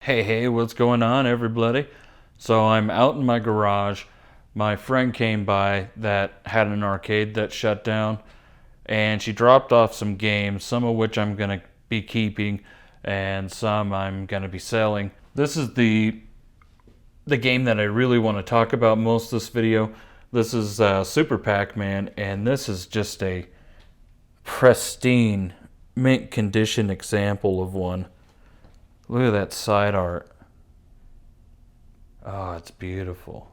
Hey, what's going on, everybody? So I'm out in my garage. My friend came by that had an arcade that shut down, and she dropped off some games, some of which I'm going to be keeping, and some I'm going to be selling. This is the game that I really want to talk about most of this video. This is Super Pac-Man, and this is just a pristine, mint condition example of one. Look at that side art. Oh, it's beautiful.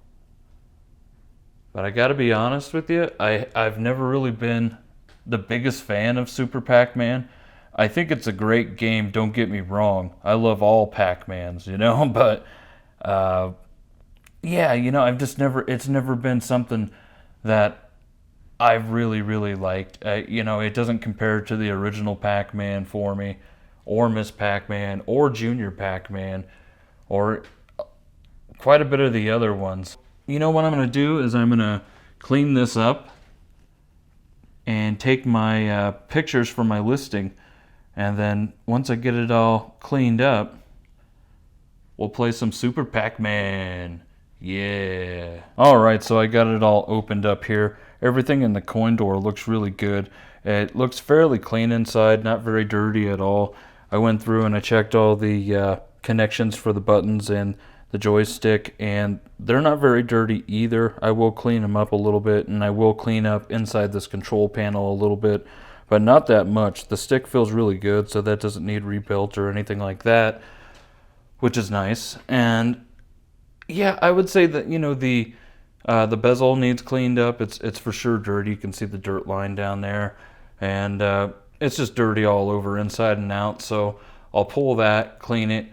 But I gotta be honest with you, I've never really been the biggest fan of Super Pac-Man. I think it's a great game, don't get me wrong. I love all Pac-Mans, but uh, yeah, I've just it's never been something that I've really liked. It doesn't compare to the original Pac-Man for me, or Miss Pac-Man, or Junior Pac-Man, or quite a bit of the other ones. You know what I'm going to do is I'm going to clean this up and take my pictures for my listing. And then once I get it all cleaned up, we'll play some Super Pac-Man. Yeah. Alright, so I got it all opened up here. Everything in the coin door looks really good. It looks fairly clean inside, not very dirty at all. I went through and I checked all the connections for the buttons and the joystick, and they're not very dirty either. I will clean them up a little bit, and I will clean up inside this control panel a little bit, but not that much. The stick feels really good, so that doesn't need rebuilt or anything like that, which is nice. And yeah, I would say that the bezel needs cleaned up. It's for sure dirty. You can see the dirt line down there, and it's just dirty all over inside and out. So I'll pull that, clean it,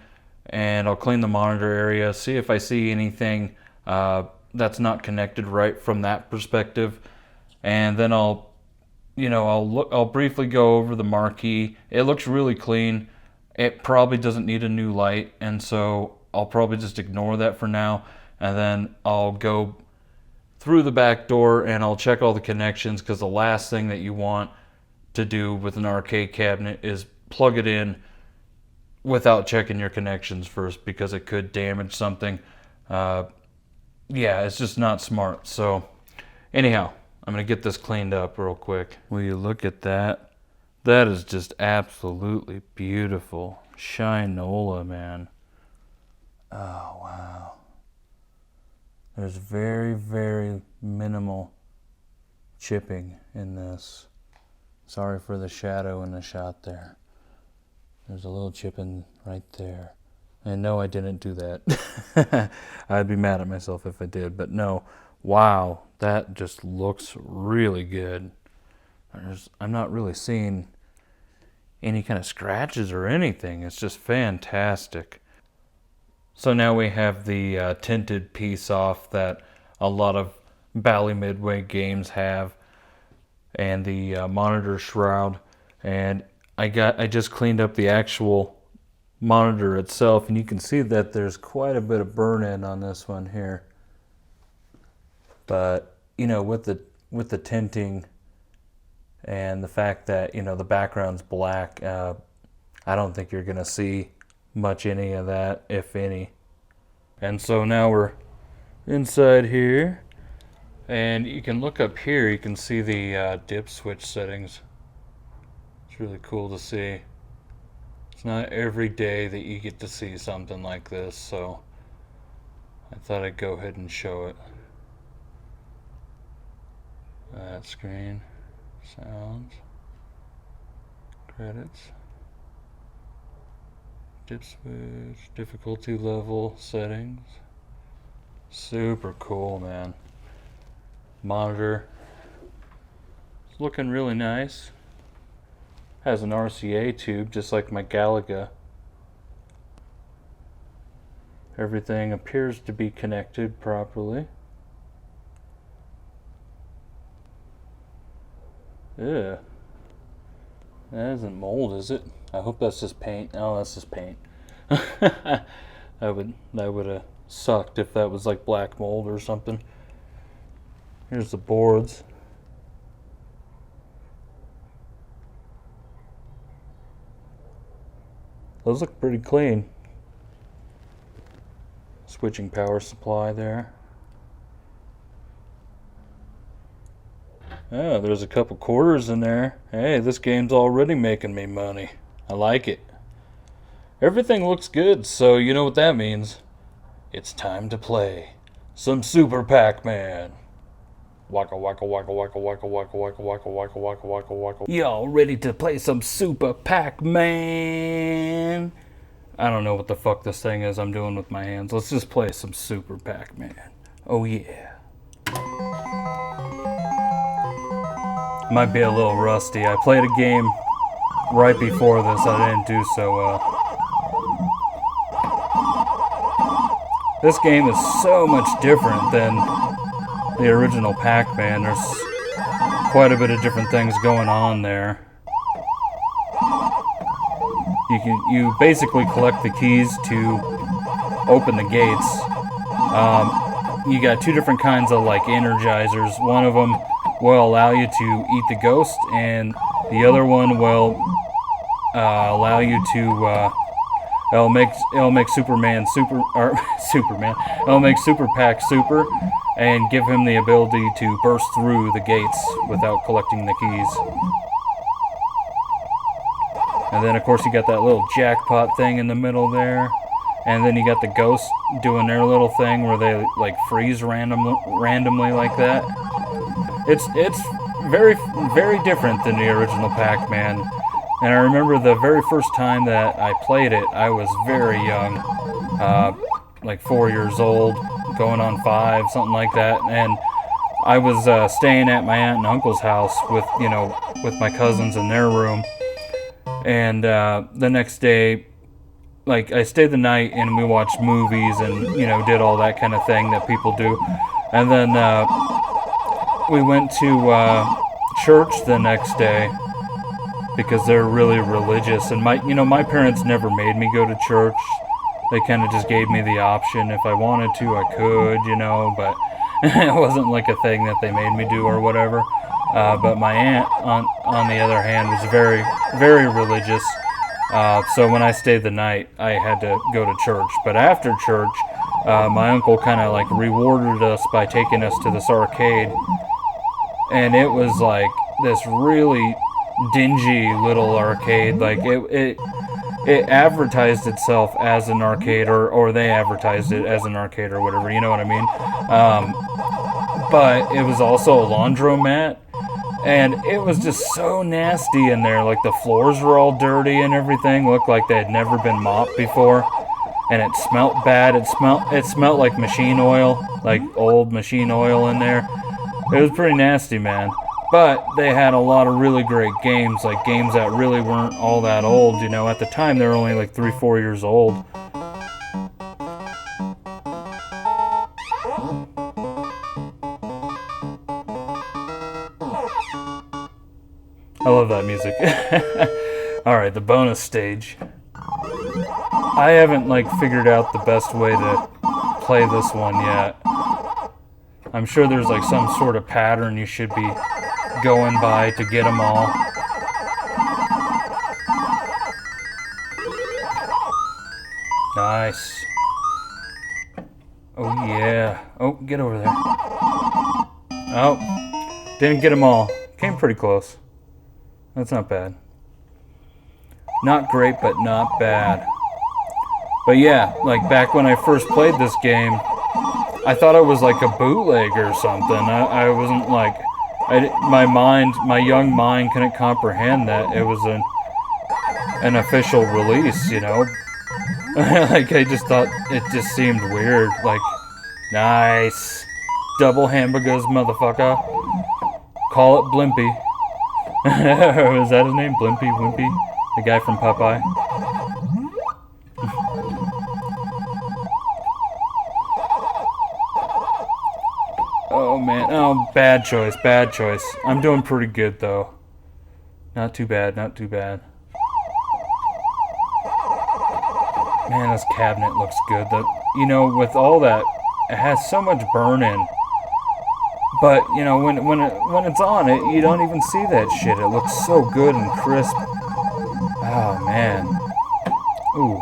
and I'll clean the monitor area, see if I see anything that's not connected right from that perspective, and then I'll briefly go over the marquee. It looks really clean. It probably doesn't need a new light, and so I'll probably just ignore that for now, and then I'll go through the back door and I'll check all the connections, because the last thing that you want to do with an arcade cabinet is plug it in without checking your connections first, because it could damage something. Yeah, it's just not smart. So anyhow, I'm going to get this cleaned up real quick. Will you look at that? That is just absolutely beautiful. Shinola, man. Oh, wow. There's very minimal chipping in this. Sorry for the shadow in the shot there. There's a little chipping right there. And no, I didn't do that. I'd be mad at myself if I did, but no. Wow, that just looks really good. I'm not really seeing any kind of scratches or anything. It's just fantastic. So now we have the tinted piece off that a lot of Bally Midway games have, and the monitor shroud, and I just cleaned up the actual monitor itself, and you can see that there's quite a bit of burn-in on this one here. But with the tinting and the fact that the background's black, I don't think you're gonna see much any of that, if any. And so now we're inside here, and you can look up here. You can see the dip switch settings. It's really cool to see. It's not every day that you get to see something like this, so I thought I'd go ahead and show it. That screen, sounds, credits, dip switch, difficulty level settings. Super cool, man. Monitor, it's looking really nice. Has an RCA tube just like my Galaga. Everything appears to be connected properly. Yeah. That isn't mold, is it? I hope that's just paint. Oh, that's just paint. that would have sucked if that was like black mold or something. Here's the boards. Those look pretty clean. Switching power supply there. Oh, there's a couple quarters in there. Hey, this game's already making me money. I like it. Everything looks good, so you know what that means. It's time to play some Super Pac-Man. Waka waka waka waka waka waka waka waka waka waka waka waka. Y'all ready to play some Super Pac-Man? I don't know what the fuck this thing is I'm doing with my hands. Let's just play some Super Pac-Man. Oh yeah. Might be a little rusty. I played a game right before this. I didn't do so well. This game is so much different than the original Pac-Man. There's quite a bit of different things going on there. You basically collect the keys to open the gates. You got two different kinds of like energizers. One of them will allow you to eat the ghost, and the other one will allow you to it'll make Superman super or Superman. It'll make Super Pac super and give him the ability to burst through the gates without collecting the keys. And then, of course, you got that little jackpot thing in the middle there. And then you got the ghosts doing their little thing where they, like, freeze randomly like that. It's very, very different than the original Pac-Man. And I remember the very first time that I played it, I was very young. Like 4 years old, going on 5, something like that. And I was staying at my aunt and uncle's house with my cousins in their room. And the next day, like, I stayed the night and we watched movies and, did all that kind of thing that people do. And then we went to church the next day because they're really religious. And my parents never made me go to church. They kind of just gave me the option. If I wanted to, I could, but it wasn't like a thing that they made me do or whatever. But my aunt, on the other hand, was very, very religious. So when I stayed the night, I had to go to church. But after church, my uncle kind of like rewarded us by taking us to this arcade. And it was like this really dingy little arcade. Like it advertised itself as an arcade, or they advertised it as an arcade or whatever, you know what I mean? But it was also a laundromat. And it was just so nasty in there. Like, the floors were all dirty and everything. Looked like they had never been mopped before. And it smelled bad. It smelled like machine oil. Like old machine oil in there. It was pretty nasty, man. But they had a lot of really great games. Like, games that really weren't all that old. At the time, they were only like 3-4 years old. I love that music. Alright, the bonus stage. I haven't figured out the best way to play this one yet. I'm sure there's some sort of pattern you should be going by to get them all. Nice. Oh yeah. Oh, get over there. Oh, didn't get them all. Came pretty close. That's not bad. Not great, but not bad. But yeah, back when I first played this game, I thought it was like a bootleg or something. I wasn't my young mind couldn't comprehend that it was an official release, I just thought it just seemed weird. Nice. Double hamburgers, motherfucker. Call it Blimpy. Was that his name? Blimpy, Wimpy? The guy from Popeye? Oh man, oh, bad choice. I'm doing pretty good though. Not too bad. Man, this cabinet looks good. With all that, it has so much burn-in. But, when it's on it, you don't even see that shit. It looks so good and crisp. Oh, man. Ooh.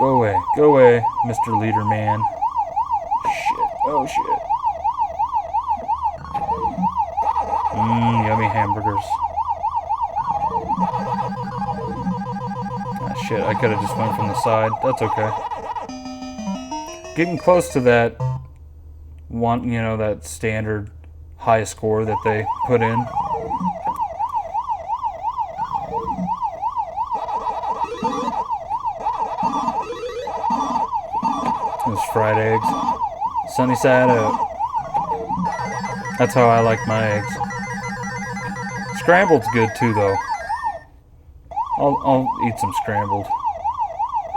Go away, Mr. Leader Man. Shit, oh shit. Yummy hamburgers. Ah, shit, I could have just went from the side. That's okay. Getting close to that one, that standard high score that they put in. Those fried eggs. Sunny side up. That's how I like my eggs. Scrambled's good too, though. I'll eat some scrambled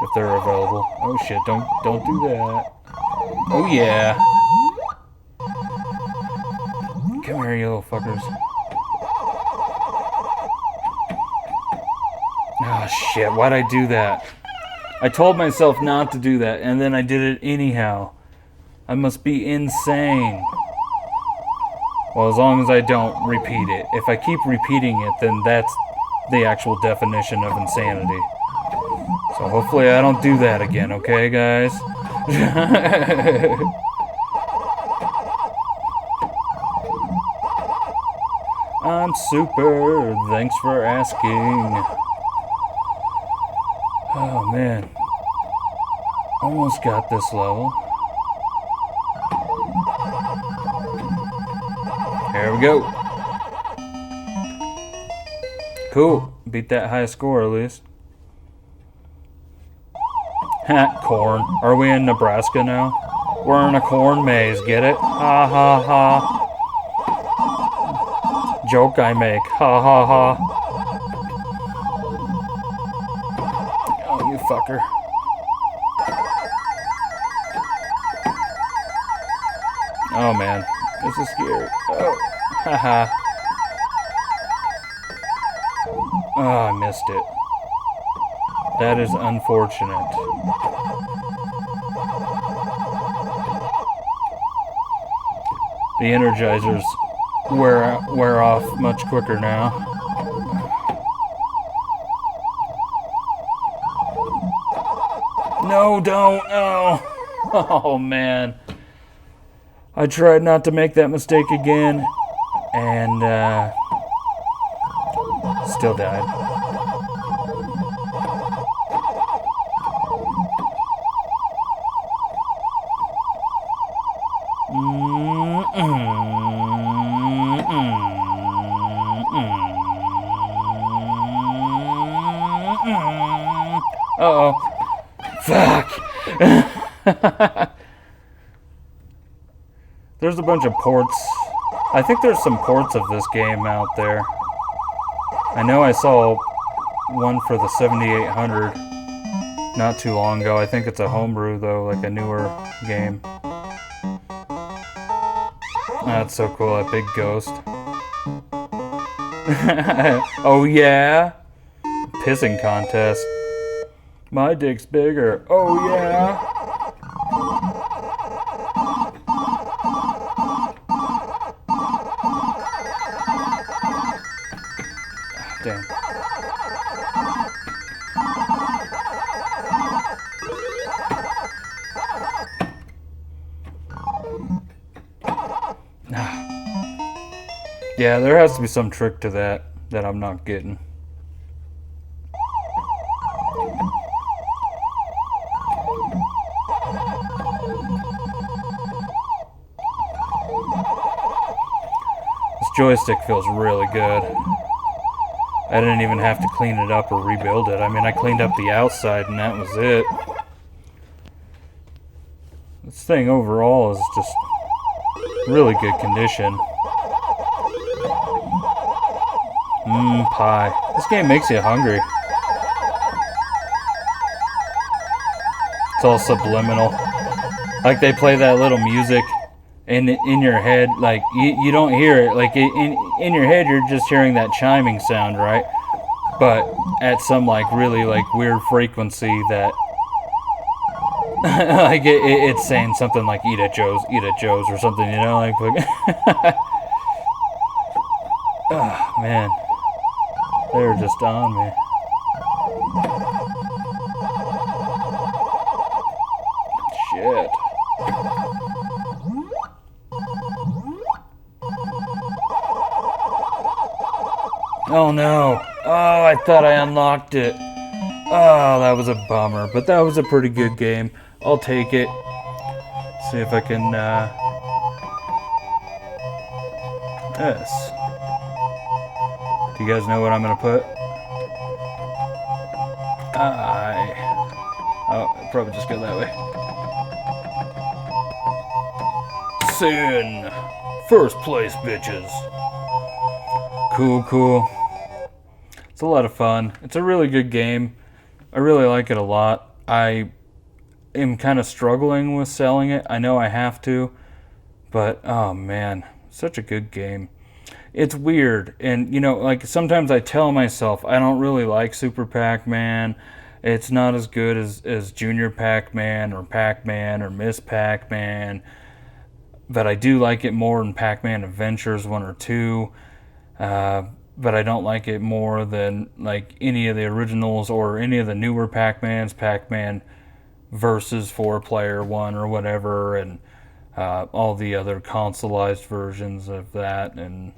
if they're available. Oh shit! Don't do that. Oh yeah. Come here, you little fuckers. Oh shit! Why'd I do that? I told myself not to do that, and then I did it anyhow. I must be insane. Well, as long as I don't repeat it. If I keep repeating it, then that's the actual definition of insanity. So hopefully I don't do that again, okay, guys? I'm super, thanks for asking. Oh, man. Almost got this level. There we go. Cool. Beat that high score at least. Ha, corn. Are we in Nebraska now? We're in a corn maze, get it? Ha ha ha. Joke I make. Ha ha ha. Oh, you fucker. Oh man, this is scary. Oh, haha. Oh, I missed it. That is unfortunate. The energizers wear off much quicker now. No, don't. Oh, oh man. I tried not to make that mistake again, and still died. Uh-oh. Fuck! There's a bunch of ports. I think there's some ports of this game out there. I know I saw one for the 7800 not too long ago. I think it's a homebrew though, like a newer game. That's so cool, that big ghost. Oh yeah? Pissing contest. My dick's bigger. Oh yeah? Damn. Yeah, there has to be some trick to that I'm not getting. This joystick feels really good. I didn't even have to clean it up or rebuild it. I mean, I cleaned up the outside and that was it. This thing overall is just really good condition. Pie. This game makes you hungry. It's all subliminal. Like they play that little music in your head, like you don't hear it. Like in your head, you're just hearing that chiming sound, right? But at some like really like weird frequency that like it's saying something like eat at Joe's or something, you know, like oh man, they're just on me. Oh no. Oh, I thought I unlocked it. Oh, that was a bummer, but that was a pretty good game. I'll take it. See if I can, yes. Do you guys know what I'm gonna put? Oh, I'll probably just go that way. Sin! First place, bitches. Cool, cool. It's a lot of fun. It's a really good game. I really like it a lot. I am kind of struggling with selling it. I know I have to, but oh man, such a good game. It's weird, and like sometimes I tell myself I don't really like Super Pac-Man. It's not as good as Junior Pac-Man or Pac-Man or Miss Pac-Man, but I do like it more than Pac-Man Adventures 1 or 2. But I don't like it more than like any of the originals or any of the newer Pac-Mans, Pac-Man versus 4-player 1 or whatever, and all the other consoleized versions of that, and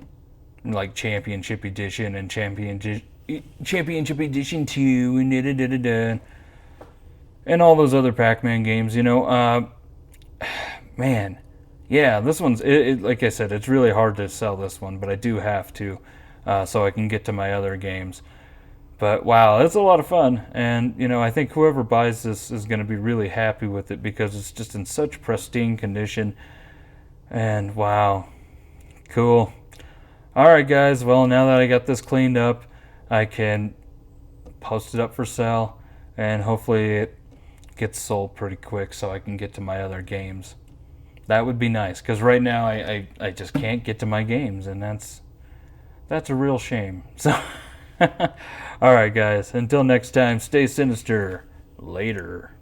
like Championship Edition and Championship Edition 2 and da-da-da-da-da, and all those other Pac-Man games, man, yeah, this one's like I said, it's really hard to sell this one, but I do have to, so I can get to my other games. But wow, it's a lot of fun, and I think whoever buys this is going to be really happy with it because it's just in such pristine condition. And wow, cool. All right, guys. Well, now that I got this cleaned up, I can post it up for sale, and hopefully it gets sold pretty quick so I can get to my other games. That would be nice because right now I just can't get to my games, and that's a real shame. So, all right, guys. Until next time, stay sinister. Later.